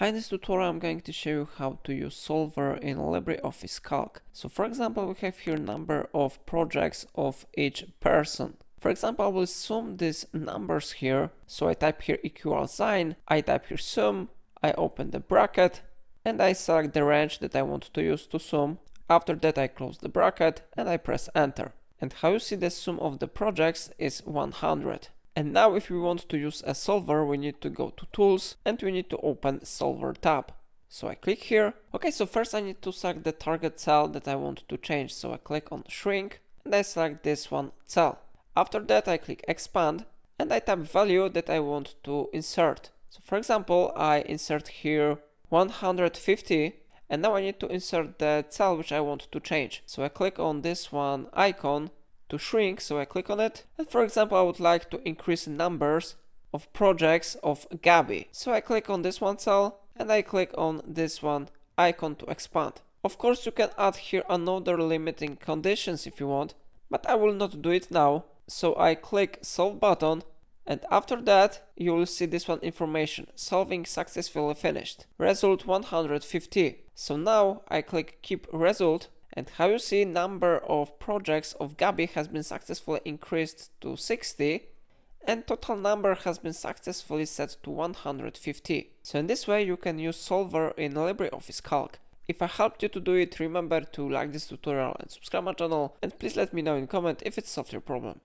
Hi, in this tutorial I'm going to show you how to use solver in LibreOffice Calc. So for example, we have here number of projects of each person. For example, I will sum these numbers here. So I type here equals sign, I type here sum, I open the bracket, and I select the range that I want to use to sum. After that I close the bracket and I press enter. And how you see the sum of the projects is 100. And now if we want to use a solver, we need to go to tools and we need to open solver tab. So I click here. Okay, so first I need to select the target cell that I want to change. So I click on shrink and I select this one cell. After that I click expand and I type value that I want to insert. So for example, I insert here 150 and now I need to insert the cell which I want to change. So I click on this one icon to shrink, so I click on it, and for example I would like to increase numbers of projects of Gabby. So I click on this one cell and I click on this one icon to expand. Of course you can add here another limiting conditions if you want, but I will not do it now. So I click solve button and after that you will see this one information, solving successfully finished, result 150. So now I click keep result. And how you see, number of projects of Gabby has been successfully increased to 60 and total number has been successfully set to 150. So in this way you can use solver in LibreOffice Calc. If I helped you to do it, remember to like this tutorial and subscribe my channel, and please let me know in comment if it solved your problem.